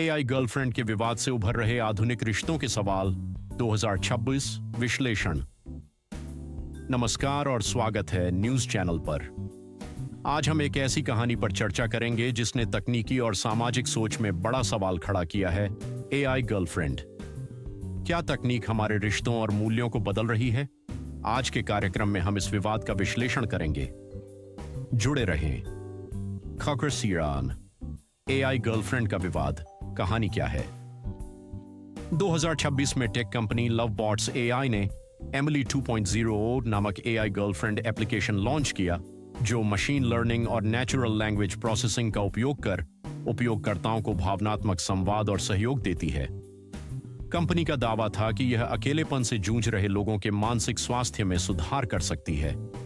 AI girlfriend के विवाद से उभर रहे आधुनिक रिश्तों के सवाल 2026 विश्लेषण। नमस्कार और स्वागत है न्यूज चैनल पर। आज हम एक ऐसी कहानी पर चर्चा करेंगे जिसने तकनीकी और सामाजिक सोच में बड़ा सवाल खड़ा किया है। AI girlfriend. क्या तकनीक हमारे रिश्तों और मूल्यों को बदल रही है? आज के कार्यक्रम में हम इस विवाद का विश्लेषण करेंगे। जुड़े रहें। खबर सीरान। एआई गर्लफ्रेंड का विवाद, कहानी क्या है? 2026 में टेक कंपनी लवबॉट्स एआई ने एमिली 2.0 नामक एआई गर्लफ्रेंड एप्लीकेशन लॉन्च किया, जो मशीन लर्निंग और नेचुरल लैंग्वेज प्रोसेसिंग का उपयोग कर उपयोगकर्ताओं को भावनात्मक संवाद और सहयोग देती है। कंपनी का दावा था कि यह अकेलेपन से जूझ रहे लोगों के मानसिक स्वास्थ्य में सुधार कर सकती है।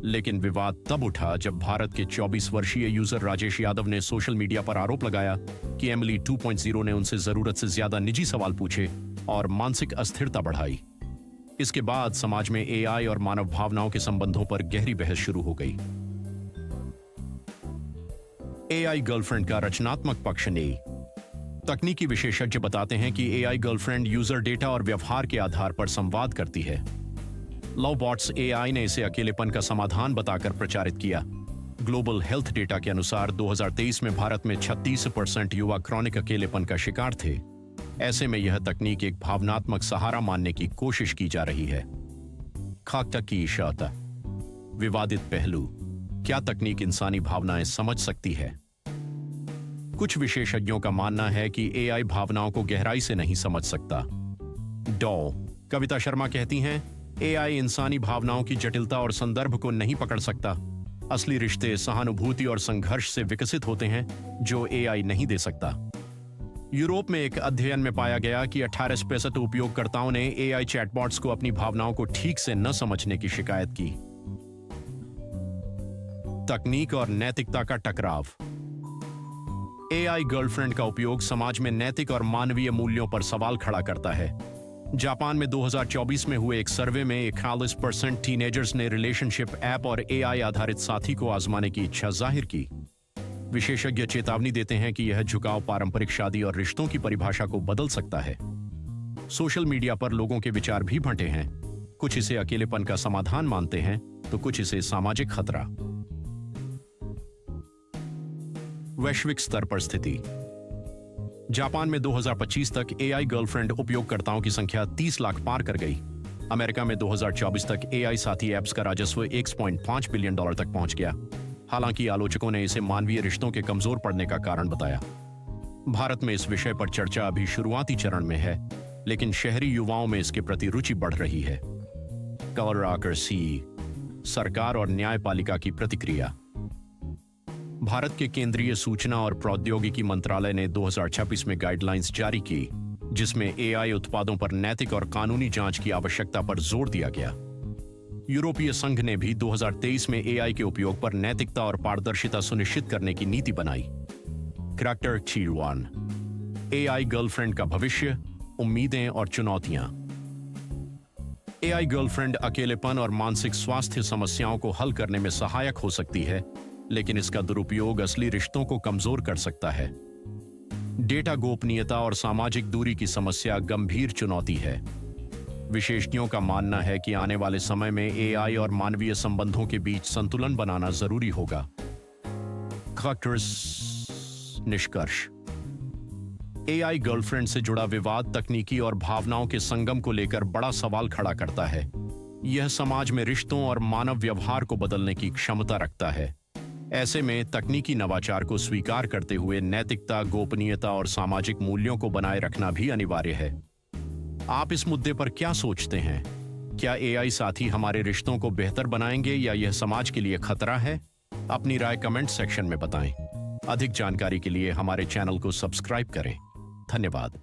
लेकिन विवाद तब उठा जब भारत के 24 वर्षीय यूजर राजेश यादव ने सोशल मीडिया पर आरोप लगाया कि एमिली 2.0 ने उनसे जरूरत से ज्यादा निजी सवाल पूछे और मानसिक अस्थिरता बढ़ाई। इसके बाद समाज में एआई और मानव भावनाओं के संबंधों पर गहरी बहस शुरू हो गई। एआई गर्लफ्रेंड का रचनात्मक पक्ष ने। तकनीकी विशेषज्ञ बताते हैं कि एआई गर्लफ्रेंड यूजर डेटा और व्यवहार के आधार पर संवाद करती है। लवबॉट्स एआई ने इसे अकेलेपन का समाधान बताकर प्रचारित किया। ग्लोबल हेल्थ डेटा के अनुसार 2023 में भारत में 36% युवा क्रॉनिक अकेलेपन का शिकार थे। ऐसे में यह तकनीक एक भावनात्मक सहारा मानने की कोशिश की जा रही है। खाक की इशारा। विवादित पहलू। क्या तकनीक इंसानी भावनाएं समझ सकती है? कुछ विशेषज्ञों का मानना है कि एआई भावनाओं को गहराई से नहीं समझ सकता। डॉ. कविता शर्मा कहती हैं, एआई इंसानी भावनाओं की जटिलता और संदर्भ को नहीं पकड़ सकता। असली रिश्ते सहानुभूति और संघर्ष से विकसित होते हैं, जो एआई नहीं दे सकता। यूरोप में एक अध्ययन में पाया गया कि 18% उपयोगकर्ताओं ने एआई चैटबॉट्स को अपनी भावनाओं को ठीक से न समझने की शिकायत की। तकनीक और नैतिकता का टकराव। एआई गर्लफ्रेंड का उपयोग समाज में नैतिक और मानवीय मूल्यों पर सवाल खड़ा करता है। जापान में 2024 में हुए एक सर्वे में 41% टीनेजर्स ने रिलेशनशिप ऐप और एआई आधारित साथी को आजमाने की इच्छा जाहिर की। विशेषज्ञ चेतावनी देते हैं कि यह झुकाव पारंपरिक शादी और रिश्तों की परिभाषा को बदल सकता है। सोशल मीडिया पर लोगों के विचार भी बंटे हैं। कुछ इसे अकेलेपन का समाधान मानते हैं, तो कुछ इसे सामाजिक खतरा। वैश्विक स्तर पर स्थिति। जापान में 2025 तक एआई गर्लफ्रेंड उपयोगकर्ताओं की संख्या 30 लाख पार कर गई। अमेरिका में 2024 तक एआई साथी ऐप्स का राजस्व $1.5 बिलियन तक पहुंच गया। हालांकि आलोचकों ने इसे मानवीय रिश्तों के कमजोर पड़ने का कारण बताया। भारत में इस विषय पर चर्चा अभी शुरुआती चरण में है, लेकिन शहरी युवाओं में इसके प्रति रुचि बढ़ रही है। सरकार और न्यायपालिका की प्रतिक्रिया। भारत के केंद्रीय सूचना और प्रौद्योगिकी मंत्रालय ने 2026 में गाइडलाइंस जारी की, जिसमें एआई उत्पादों पर नैतिक और कानूनी जांच की आवश्यकता पर जोर दिया गया। यूरोपीय संघ ने भी 2023 में एआई के उपयोग पर नैतिकता और पारदर्शिता सुनिश्चित करने की नीति बनाई। Character tier 1। एआई गर्लफ्रेंड का भविष्य, उम्मीदें और चुनौतियां। एआई गर्लफ्रेंड अकेलेपन और मानसिक स्वास्थ्य समस्याओं को हल करने में सहायक हो सकती है, लेकिन इसका दुरुपयोग असली रिश्तों को कमजोर कर सकता है। डेटा गोपनीयता और सामाजिक दूरी की समस्या गंभीर चुनौती है। विशेषज्ञों का मानना है कि आने वाले समय में एआई और मानवीय संबंधों के बीच संतुलन बनाना जरूरी होगा। निष्कर्ष। एआई गर्लफ्रेंड से जुड़ा विवाद तकनीकी और भावनाओं के संगम को लेकर बड़ा सवाल खड़ा करता है। यह समाज में रिश्तों और मानव व्यवहार को बदलने की क्षमता रखता है। ऐसे में तकनीकी नवाचार को स्वीकार करते हुए नैतिकता, गोपनीयता और सामाजिक मूल्यों को बनाए रखना भी अनिवार्य है। आप इस मुद्दे पर क्या सोचते हैं? क्या एआई साथी हमारे रिश्तों को बेहतर बनाएंगे या यह समाज के लिए खतरा है? अपनी राय कमेंट सेक्शन में बताएं। अधिक जानकारी के लिए हमारे चैनल को सब्सक्राइब करें। धन्यवाद।